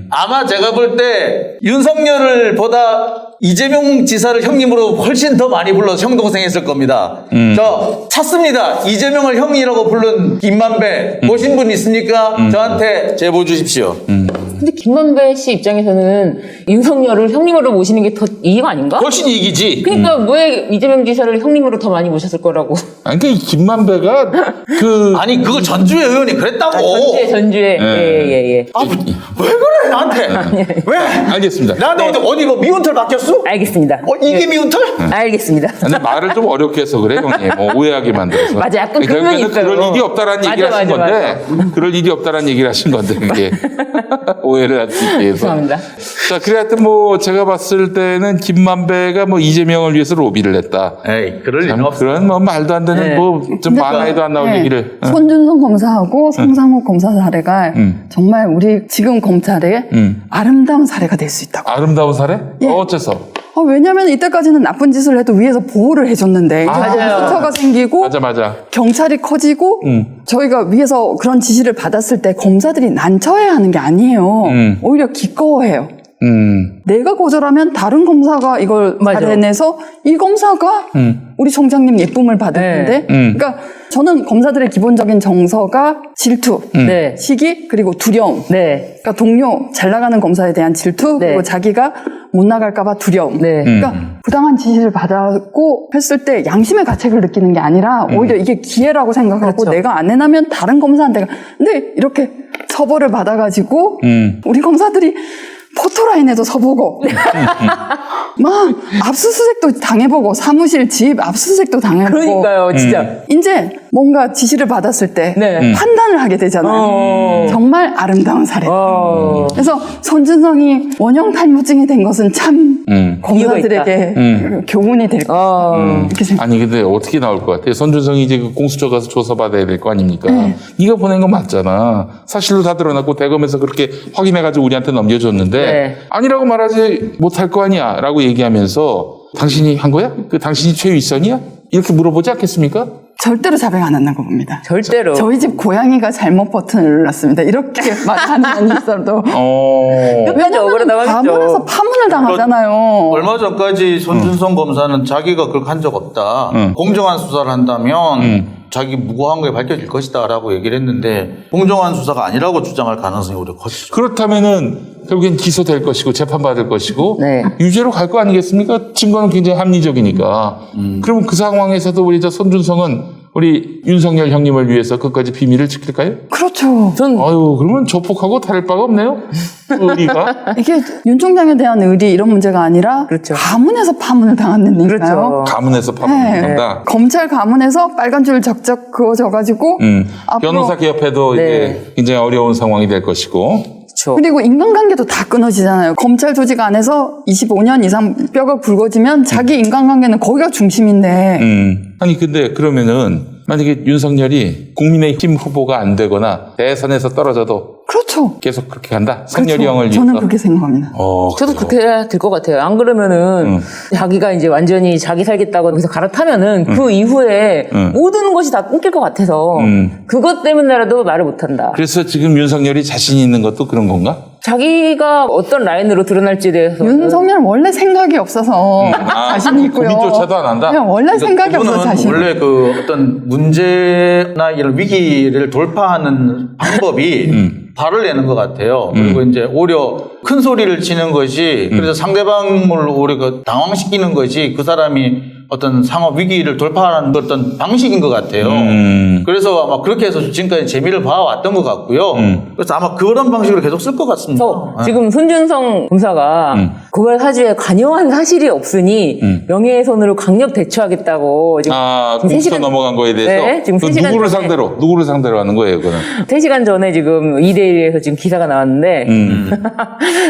아마 제가 볼 때 윤석열을 보다 이재명 지사를 형님으로 훨씬 더 많이 불러서 형 동생 했을 겁니다. 저 찾습니다. 이재명을 형이라고 부른 김만배 보신 분 있습니까? 저한테 제보 주십시오. 근데 김만배 씨 입장에서는 윤석열을 형님으로 모시는 게 더 이익 아닌가? 훨씬 이기지. 그러니까 왜 이재명 지사를 형님으로 더 많이 모셨을 거라고? 아니, 그러니까 이 김만배가 그 아니 그걸 전주의 의원이 그랬다고. 전주에 예. 아, 왜 그래 나한테? 왜? 알겠습니다. 나한테 어디 뭐 미운털 바뀌었어? 알겠습니다. 이게 미운털? 알겠습니다. 근데 말을 좀 어렵게 해서 그래, 형님. 오해하게 만들어서. 맞아, 약간 그런 결국에는 있어요. 그럴 일이 없다라는 맞아, 얘기를 하신 맞아, 건데, 그럴 일이 없다라는 얘기를 하신 건데, 그게. 오해를 할 수 있게 해서. 죄송합니다. 자, 그래 하여튼 뭐, 제가 봤을 때는 김만배가 뭐, 이재명을 위해서 로비를 했다. 에이 그럴 참 리는 없어. 그런 뭐, 말도 안 되는 네. 뭐, 좀 만화에도 안 나올 네. 얘기를. 손준성 검사하고 송상욱 검사 사례가 정말 우리 지금 검찰의 아름다운 사례가 될 수 있다고. 아름다운 사례? 예. 어째서? 왜냐면 이때까지는 나쁜 짓을 해도 위에서 보호를 해줬는데 이제 맞아요. 수처가 생기고 맞아. 경찰이 커지고 저희가 위에서 그런 지시를 받았을 때 검사들이 난처해 하는 게 아니에요. 오히려 기꺼워해요. 내가 거절하면 다른 검사가 이걸 맞아. 받아내서 이 검사가 우리 총장님 예쁨을 받을 네. 텐데 그러니까 저는 검사들의 기본적인 정서가 질투, 네. 시기 그리고 두려움 네. 그러니까 동료 잘 나가는 검사에 대한 질투 네. 그리고 자기가 못 나갈까봐 두려움 네. 그러니까 부당한 지시를 받았고 했을 때 양심의 가책을 느끼는 게 아니라 오히려 이게 기회라고 생각하고 그렇죠. 내가 안 해나면 다른 검사한테 근데 이렇게 처벌을 받아가지고 우리 검사들이 포토라인에도 서보고 막 압수수색도 당해보고 사무실 집 압수수색도 당해보고 그러니까요, 진짜. 이제 뭔가 지시를 받았을 때 네. 판단을 하게 되잖아요. 정말 아름다운 사례. 그래서 손준성이 원형 탈모증이 된 것은 참 검사들에게 교훈이 될 것 같아요. 이렇게 생각. 아니 근데 어떻게 나올 것 같아? 손준성이 이제 그 공수처 가서 조사받아야 될 거 아닙니까? 네가 보낸 거 맞잖아. 사실로 다 드러났고 대검에서 그렇게 확인해가지고 우리한테 넘겨줬는데 네. 아니라고 말하지 못할 거 아니야 라고 얘기하면서 당신이 한 거야? 그 당신이 최윗선이야? 이렇게 물어보지 않겠습니까? 절대로 자백 안 한다고 봅니다. 절대로. 저희 집 고양이가 잘못 버튼을 눌렀습니다. 이렇게 말하는 분 있어도. 끝까지 억울하다고 하겠죠. 가문에서 파문을 당하잖아요. 얼마 전까지 손준성 검사는 자기가 그렇게 한 적 없다. 공정한 수사를 한다면 자기 무고한 게 밝혀질 것이다 라고 얘기를 했는데 공정한 수사가 아니라고 주장할 가능성이 오히려 커지죠. 그렇다면은 결국엔 기소될 것이고 재판받을 것이고 네. 유죄로 갈 거 아니겠습니까? 증거는 굉장히 합리적이니까. 그러면 그 상황에서도 우리 저 손준성은 우리 윤석열 형님을 위해서 끝까지 비밀을 지킬까요? 그렇죠. 아유, 그러면 조폭하고 다를 바가 없네요. 의리가. 이게 윤 총장에 대한 의리 이런 문제가 아니라 그렇죠. 가문에서 파문을 당한 일이니까요. 그렇죠. 가문에서 네. 파문한다. 검찰 가문에서 빨간 줄 적적 그어져가지고 앞으로 변호사 개혁해도 네. 이제 굉장히 어려운 상황이 될 것이고. 그렇죠. 그리고 인간관계도 다 끊어지잖아요. 검찰 조직 안에서 25년 이상 뼈가 굵어지면 자기 인간관계는 거기가 중심인데 아니 근데 그러면은 만약에 윤석열이 국민의힘 후보가 안 되거나 대선에서 떨어져도 그렇죠. 계속 그렇게 간다. 성열이 그렇죠. 형을 위해서. 저는 그렇게 생각합니다. 저도 그렇게 해야 될 것 같아요. 안 그러면은 자기가 이제 완전히 자기 살겠다고 여기서 갈아타면은 그 이후에 모든 것이 다 끊길 것 같아서 그것 때문에라도 말을 못한다. 그래서 지금 윤석열이 자신 있는 것도 그런 건가? 자기가 어떤 라인으로 드러날지에 대해서 윤석열은 원래 생각이 없어서 자신이 있고요. 고민조차도 안 한다? 그냥 원래 생각이 없어 그분은 자신. 원래 그 어떤 문제나 이런 위기를 돌파하는 방법이 발을 내는 것 같아요. 그리고 이제 오히려 큰 소리를 치는 것이 그래서 상대방을 오히려 당황시키는 것이 그 사람이 어떤 상업 위기를 돌파하는 어떤 방식인 것 같아요. 그래서 아마 그렇게 해서 지금까지 재미를 봐왔던 것 같고요. 그래서 아마 그런 방식으로 계속 쓸 것 같습니다. 지금 손준성 검사가 고발 사주에 관여한 사실이 없으니 명예훼손으로 강력 대처하겠다고 지금 공수처 3시간 넘어간 거에 대해서 네, 지금 그 3시간 누구를 상대로 하는 거예요, 그거는? 3시간 전에 지금 2대1에서 지금 기사가 나왔는데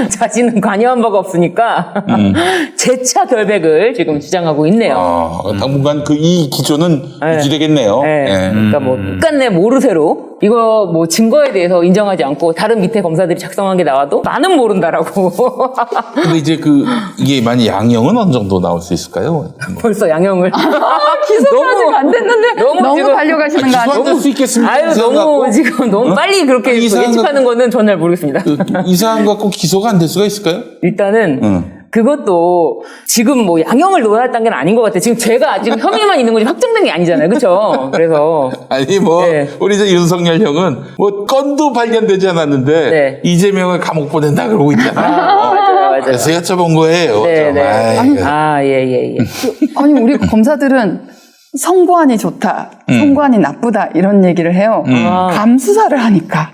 자신은 관여한 바가 없으니까 재차 결백을 지금 주장하고 있네요. 당분간 이 기조는 유지되겠네요. 네. 네. 그러니까 뭐 끝내 모르쇠로 이거 뭐 증거에 대해서 인정하지 않고 다른 밑에 검사들이 작성한 게 나와도 나는 모른다라고. 근데 이제 이게 만약 양형은 어느 정도 나올 수 있을까요? 벌써 양형을 기소까지 안 됐는데 너무 지금 달려가시는 거 기소 안 아니에요? 될 수 있겠습니까? 아유 이상한 거 너무 갖고? 지금 너무 빨리 그렇게 이상한 예측하는 거는 전 잘 모르겠습니다. 이상한 거 갖고 기소가 안 될 수가 있을까요? 일단은 그것도 지금 뭐 양형을 논할 단계는 아닌 것 같아요. 지금 죄가 지금 혐의만 있는 거지 확정된 게 아니잖아요. 그렇죠? 그래서 아니 뭐 네. 우리 저 윤석열 형은 뭐 건도 발견되지 않았는데 네. 이재명을 감옥 보낸다 그러고 있잖아요. 맞아요. 그래서 여쭤본 거예요. 네, 좀. 네. 아이고. 예. 아니 우리 검사들은 선고안이 좋다, 선고안이 나쁘다 이런 얘기를 해요. 감 수사를 하니까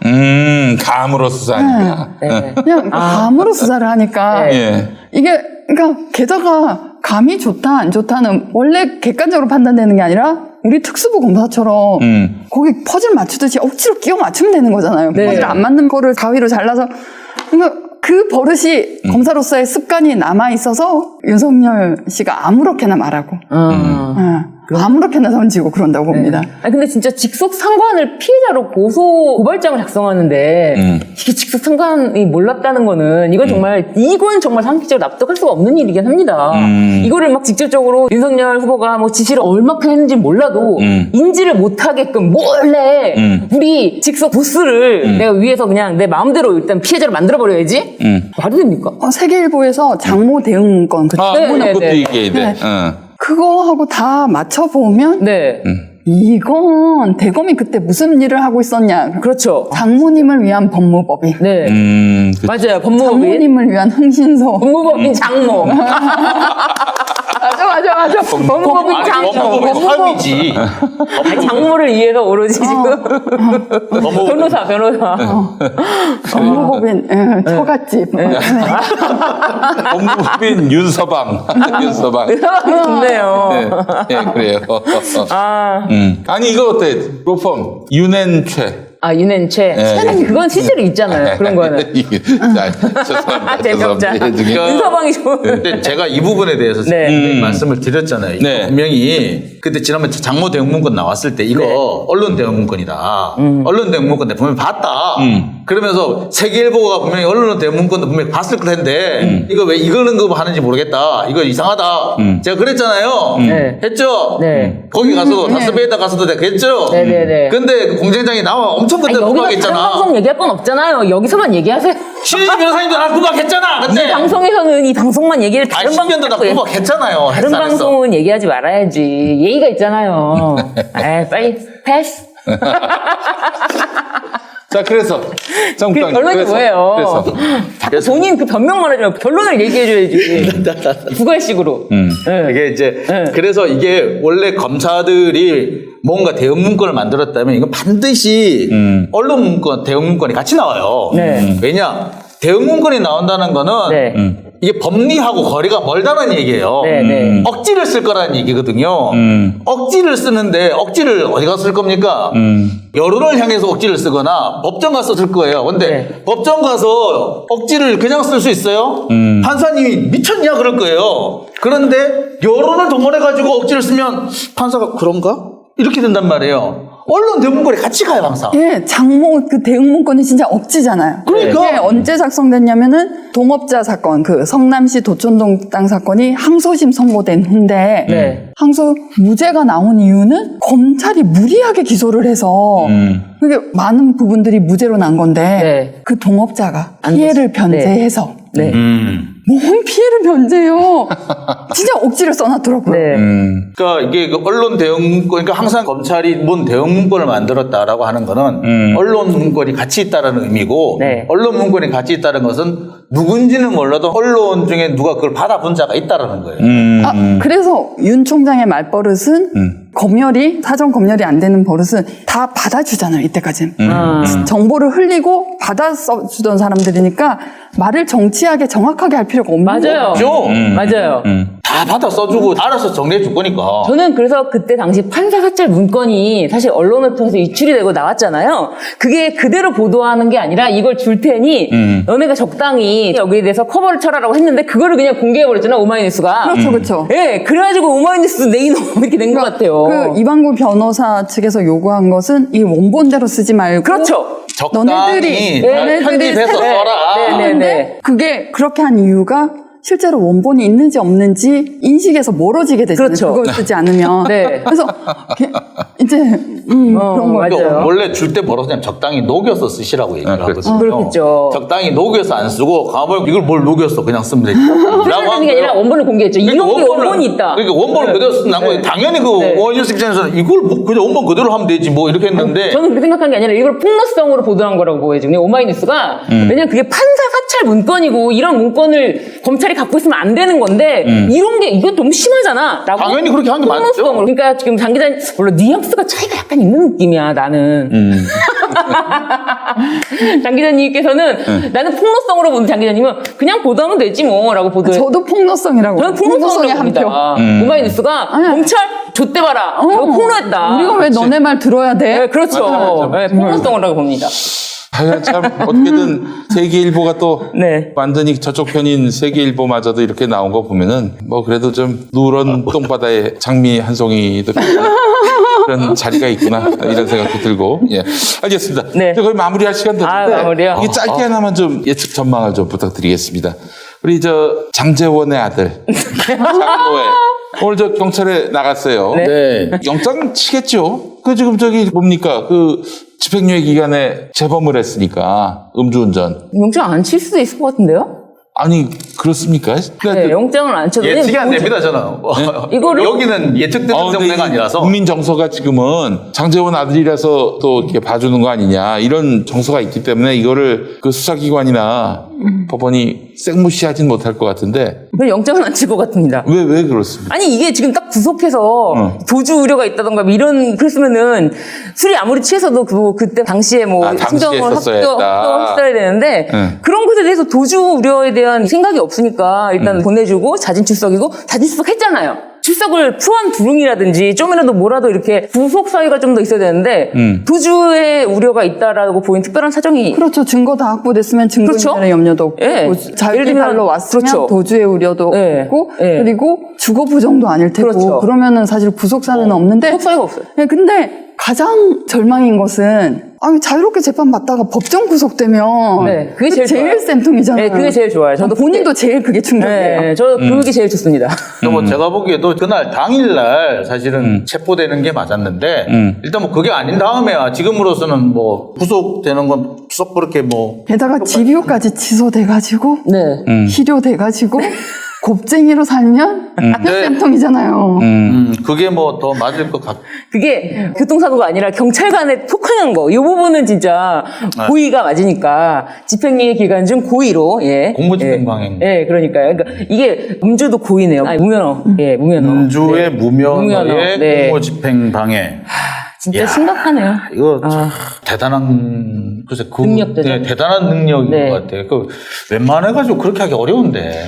감으로 수사하니까. 네. 그냥 감으로 수사를 하니까 네. 예. 이게 그러니까 게다가 감이 좋다 안 좋다는 원래 객관적으로 판단되는 게 아니라 우리 특수부 검사처럼 거기 퍼즐 맞추듯이 억지로 끼워 맞추면 되는 거잖아요. 네. 퍼즐 안 맞는 거를 가위로 잘라서 그러니까 그 버릇이 검사로서의 습관이 남아 있어서 윤석열 씨가 아무렇게나 말하고 아무렇게나 던지고 그런다고 봅니다. 아니, 근데 진짜 직속 상관을 피해자로 고발장을 작성하는데 이게 직속 상관이 몰랐다는 거는 이건 정말 상식적으로 납득할 수가 없는 일이긴 합니다. 이거를 막 직접적으로 윤석열 후보가 뭐 지시를 얼마큼 했는지 몰라도 인지를 못하게끔 몰래 우리 직속 보스를 내가 위에서 그냥 내 마음대로 일단 피해자로 만들어버려야지? 말이 됩니까? 세계일보에서 장모 대응권 그 아, 네, 그것도 네, 네. 얘기해야 돼. 네. 응. 그거하고 다 맞춰보면 네. 이건 대검이 그때 무슨 일을 하고 있었냐. 그렇죠. 장모님을 위한 법무법인. 네. 그- 맞아요. 법무법인. 장모님을 위한 흥신소. 법무법인 장모. 맞아. 법무법인 장모. 법무법인 사위지. 아니, 장모를 위해서 오로지 지금. 변호사. 법무법인 처갓집. 법무법인 윤서방. 윤서방. 좋네요. 네, 그래요. 아니, 이거 어때? 로펌, 윤앤최. 윤앤최. 네. 아니, 그건 실제로 있잖아요. 그런 거는. 죄송합니다. 재미없자. 죄송합니다. 윤서방이 좋은. 근데 제가 이 부분에 대해서 네. 말씀을 드렸잖아요. 이거 네. 분명히 그때 지난번 장모 대응문건 나왔을 때 이거 언론 대응문건이다. 언론 대응문건인데 분명히 봤다. 그러면서 세계일보가 분명히 언론 대응문건도 분명히 봤을 텐데 이거 왜 이거는 거 하는지 모르겠다. 이거 이상하다. 제가 그랬잖아요. 네. 했죠? 네. 거기 가서도 다스베이다 가서도 내가 했죠? 네네네. 근데 그 공장장이 나와 엄청 그때 아니, 여기서 다른 구박했잖아. 방송 얘기할 건 없잖아요. 여기서만 얘기하세요. 신혜진 변호사님도 나 구박했잖아. 이 근데 방송에서는 이 방송만 얘기를 다른 아니 방송 10년도 나 구박했잖아요. 다른 했어, 안 했어? 방송은 얘기하지 말아야지. 예의가 있잖아요. 빨리 패스. 자, 그래서. 그 정부장. 결론이 뭐예요? 그래서. 본인 그 변명만 하지 말고 결론을 얘기해줘야지. 부갈식으로. 네. 이게 이제 네. 그래서 이게 원래 검사들이 뭔가 대응 문건을 만들었다면 이건 반드시 언론 문건, 대응 문건이 같이 나와요. 네. 왜냐? 대응 문건이 나온다는 거는 네. 이게 법리하고 거리가 멀다는 얘기예요. 네, 네. 억지를 쓸 거라는 얘기거든요. 억지를 쓰는데 억지를 어디가 쓸 겁니까? 여론을 향해서 억지를 쓰거나 법정 가서 쓸 거예요. 근데 네. 법정 가서 억지를 그냥 쓸 수 있어요? 판사님이 미쳤냐 그럴 거예요. 그런데 여론을 동원해가지고 억지를 쓰면 판사가 그런가? 이렇게 된단 말이에요. 언론 대문건이 같이 가요, 항상. 예, 장모 그 대응 문건이 진짜 억지잖아요. 그러니까. 이게 언제 작성됐냐면은 동업자 사건, 그 성남시 도촌동 땅 사건이 항소심 선고된 후인데 네. 항소 무죄가 나온 이유는 검찰이 무리하게 기소를 해서 그게 많은 부분들이 무죄로 난 건데 네. 그 동업자가 안 피해를 됐어. 변제해서 네. 뭔 피해를 변제해요? 진짜 억지를 써놨더라고요. 네. 그러니까 이게 그 언론 대응 문건, 그러니까 항상 검찰이 뭔 대응 문건을 만들었다라고 하는 거는 언론 문건이 같이 있다라는 의미고 네. 언론 문건이 같이 있다는 것은 누군지는 몰라도 언론 중에 누가 그걸 받아본 자가 있다라는 거예요. 아, 그래서 윤 총장의 말버릇은 검열이, 사전 검열이 안 되는 버릇은 다 받아주잖아요, 이때까지는. 정보를 흘리고 받아 써주던 사람들이니까 말을 정치하게 정확하게 할 필요가 없는 맞아요. 그죠? 맞아요. 다 받아 써주고 알아서 정리해 줄 거니까. 저는 그래서 그때 당시 판사 사찰 문건이 사실 언론을 통해서 유출이 되고 나왔잖아요. 그게 그대로 보도하는 게 아니라 이걸 줄 테니 너네가 적당히 여기에 대해서 커버를 쳐라라고 했는데 그거를 그냥 공개해버렸잖아요, 오마이뉴스가. 그렇죠. 예, 그래가지고 오마이뉴스 네이노 이렇게 된 것 같아요. 그 이방구 변호사 측에서 요구한 것은 이 원본대로 쓰지 말고 그렇죠. 적당히 너네들이 편집해서 새- 써라. 네네네. 그게 그렇게 한 이유가 실제로 원본이 있는지 없는지 인식에서 멀어지게 되잖아요. 그렇죠. 그걸 쓰지 않으면. 네. 그래서 이제 그런 거 맞아요. 원래 줄 때 뭐라고 그냥 적당히 녹여서 쓰시라고 얘기를 그렇지. 하거든요. 그렇겠죠. 적당히 녹여서 안 쓰고 가만 이걸 뭘 녹였어 그냥 쓰면 되지. 쓰는 게 아니라 원본을 공개했죠. 이런 게 원본이 있다. 그러니까 원본을 그대로 쓴다고 네. 당연히 그 네. 원뉴스 입장에서는 이걸 뭐 그냥 원본 그대로 하면 되지 뭐 이렇게 했는데 저는 그렇게 생각한 게 아니라 이걸 폭로성으로 보도한 거라고 보여요. 오마이뉴스가 왜냐면 그게 판사 사찰 문건이고 이런 문건을 검찰이 갖고 있으면 안 되는 건데 이런 게 이거 너무 심하잖아. 라고 당연히 그렇게 한 게 맞죠. 폭로성으로. 그러니까 지금 장 기자님 물론 뉘앙스가 차이가 약간 있는 느낌이야 나는. 장 기자님께서는 나는 폭로성으로 보는 장 기자님은 그냥 보도하면 되지 뭐라고 보도해. 저도 폭로성이라고. 저는 폭로성으로 한 봅니다. 표. 오마이뉴스가 아니야. 검찰 좆대 봐라. 이거 폭로했다. 우리가 왜 너네 말 들어야 돼? 네, 그렇죠. 네, 폭로성이라고 봅니다. 하여간 참 어떻게든 세계일보가 또 네. 완전히 저쪽 편인 세계일보마저도 이렇게 나온 거 보면은 뭐 그래도 좀 누런 똥바다에 장미 한 송이도 그런 자리가 있구나 이런 생각도 들고 예 알겠습니다. 네. 이제 거의 마무리할 시간 됐는데 마무리요? 이게 짧게 하나만 좀 예측 전망을 좀 부탁드리겠습니다. 우리 저 장재원의 아들 장노회 오늘 저 경찰에 나갔어요. 네. 네. 영장 치겠죠. 그 지금 저기 뭡니까 그 집행유예 기간에 재범을 했으니까 음주운전. 영장 안 칠 수도 있을 것 같은데요? 아니 그렇습니까? 네, 영장을 안 쳐도 예측이 안 됩니다 저는. 이거를- 여기는 예측되는 근데 정례가 이 아니라서. 국민 정서가 지금은 장재원 아들이라서 또 이렇게 봐주는 거 아니냐 이런 정서가 있기 때문에 이거를 그 수사기관이나 법원이 생무시하진 못할 것 같은데 영장은 안 칠 것 같습니다. 왜 그렇습니까? 아니 이게 지금 딱 구속해서 도주 우려가 있다던가 뭐 이런 그랬으면은 술이 아무리 취해서도 그때 당시에 뭐 당시에 충정을 했었어야 했다. 했어야 되는데 응. 그런 것에 대해서 도주 우려에 대한 생각이 없으니까 일단 보내주고 자진 출석이고 자진 출석했잖아요. 출석을 푸한 불응이라든지 좀이라도 뭐라도 이렇게 구속 사유가 좀 더 있어야 되는데 도주의 우려가 있다라고 보인 특별한 사정이 그렇죠. 증거 다 확보됐으면 증거 그렇죠. 인멸의 염려도 없고 예. 예를 자율이 들면- 달러 왔으면 그렇죠. 도주의 우려도 예. 없고 예. 그리고 주거 부정도 아닐 테고 그렇죠. 그러면은 사실 구속 사유는 없는데 구속 사유가 없어요. 네, 근데 가장 절망인 것은 자유롭게 재판 받다가 법정 구속되면 네, 그게 제일 좋아요. 쌤통이잖아요. 네, 그게 제일 좋아요. 저도 본인도 제일 그게 충격이에요. 네, 저 그게 제일 좋습니다. 뭐 제가 보기에도 그날 당일날 사실은 체포되는 게 맞았는데 일단 뭐 그게 아닌 다음에야 지금으로서는 뭐 구속되는 건 썩 그렇게 뭐 게다가 집유까지 취소돼가지고 네. 실효돼가지고 곱쟁이로 살면 쌤통이잖아요. 그게 뭐 더 맞을 것 같고 그게 교통사고가 아니라 경찰관에 폭행한 거. 이 부분은 진짜 고의가 맞으니까 집행유예 기간 중 고의로 예. 공무집행방해. 예, 그러니까요. 그러니까 이게 음주도 고의네요. 아니, 무면허. 예, 무면허. 음주의 무면허의 무면허. 네. 공무집행방해. 진짜 야. 심각하네요. 이거 참 대단한 글쎄 능력되죠. 네, 대단한 능력인 네. 것 같아요. 그 웬만해가지고 그렇게 하기 어려운데.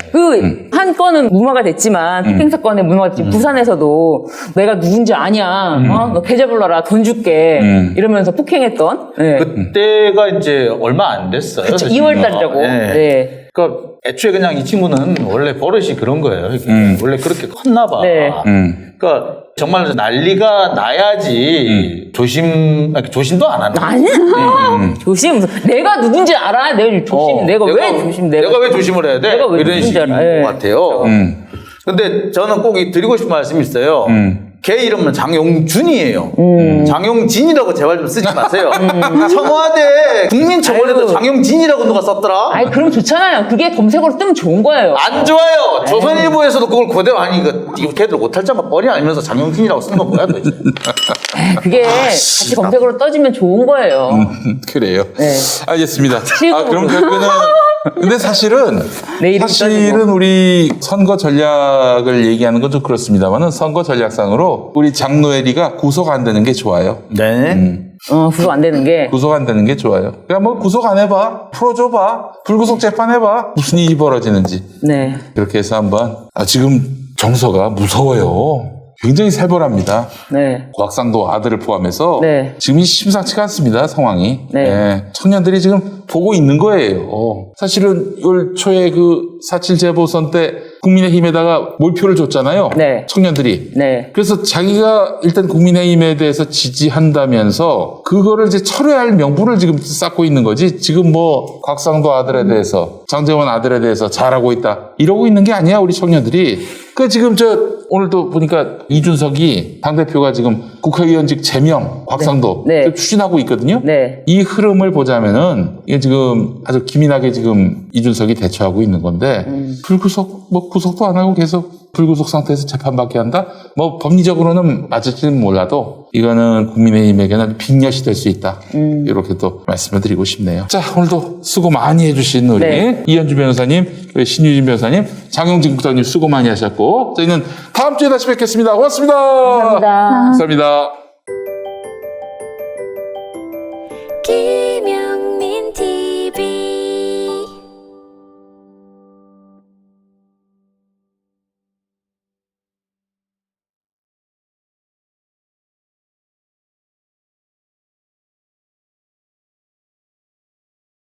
한 건은 무마가 됐지만 폭행 사건에 무마가 됐지만 부산에서도 내가 누군지 아냐, 너 계좌 불러라, 돈 줄게 이러면서 폭행했던. 네. 그때가 이제 얼마 안 됐어요. 그쵸, 사실은. 2월 달이라고. 네. 네. 그러니까 애초에 그냥 이 친구는 원래 버릇이 그런 거예요. 이게. 원래 그렇게 컸나 봐. 네. 그러니까 정말 난리가 나야지 조심도 안 하는 거예요. 아니야. 조심. 내가 누군지 알아. 내가 조심. 내가 왜 조심? 내가 왜 조심을 해야 돼? 내가 왜 이런 누군지 식인 알아. 예. 것 같아요. 근데 저는 꼭 드리고 싶은 말씀이 있어요. 걔 이름은 장용준이에요. 장용진이라고 제발 좀 쓰지 마세요. 청와대 국민청원에도 아유. 장용진이라고 누가 썼더라? 아이, 그럼 좋잖아요. 그게 검색어로 뜨면 좋은 거예요. 안 좋아요. 조선일보에서도 그걸 그대로 아니 이거 걔들 못할자마 뻔히 알면서 장용진이라고 쓰는 건 뭐야 도대체. 그게 같이 검색어로 떠지면 좋은 거예요. 그래요. 네. 알겠습니다. 실제로. 그럼 결국에는 근데 사실은 내 이름 사실은 우리 선거 전략을 얘기하는 건 좀 그렇습니다만은 선거 전략상으로 우리 장노엘이가 구속 안 되는 게 좋아요. 네. 구속 안 되는 게. 구속 안 되는 게 좋아요. 그냥 뭐 구속 안 해봐, 풀어줘봐, 불구속 재판 해봐, 무슨 일이 벌어지는지 네. 그렇게 해서 한번. 지금 정서가 무서워요. 굉장히 살벌합니다. 네. 곽상도 아들을 포함해서 네. 지금이 심상치가 않습니다. 상황이. 네. 청년들이 지금 보고 있는 거예요. 사실은 올 초에 그 4.7 재보선 때 국민의힘에다가 몰표를 줬잖아요. 네. 청년들이. 네. 그래서 자기가 일단 국민의힘에 대해서 지지한다면서 그거를 이제 철회할 명분을 지금 쌓고 있는 거지. 지금 뭐 곽상도 아들에 대해서 장제원 아들에 대해서 잘하고 있다 이러고 있는 게 아니야 우리 청년들이. 그 지금 저 오늘도 보니까 이준석이 당대표가 지금 국회의원직 제명, 확상도 네. 추진하고 있거든요. 네. 이 흐름을 보자면은 이게 지금 아주 기민하게 지금 이준석이 대처하고 있는 건데 불구속 뭐 구속도 안 하고 계속 불구속 상태에서 재판받게 한다? 뭐 법리적으로는 맞을지는 몰라도 이거는 국민의힘에게는 빅엿이 될 수 있다. 이렇게 또 말씀을 드리고 싶네요. 자, 오늘도 수고 많이 해주신 우리 네. 이현주 변호사님, 그리고 신유진 변호사님, 장영진 국장님 수고 많이 하셨고 저희는 다음 주에 다시 뵙겠습니다. 고맙습니다. 감사합니다. 감사합니다. 기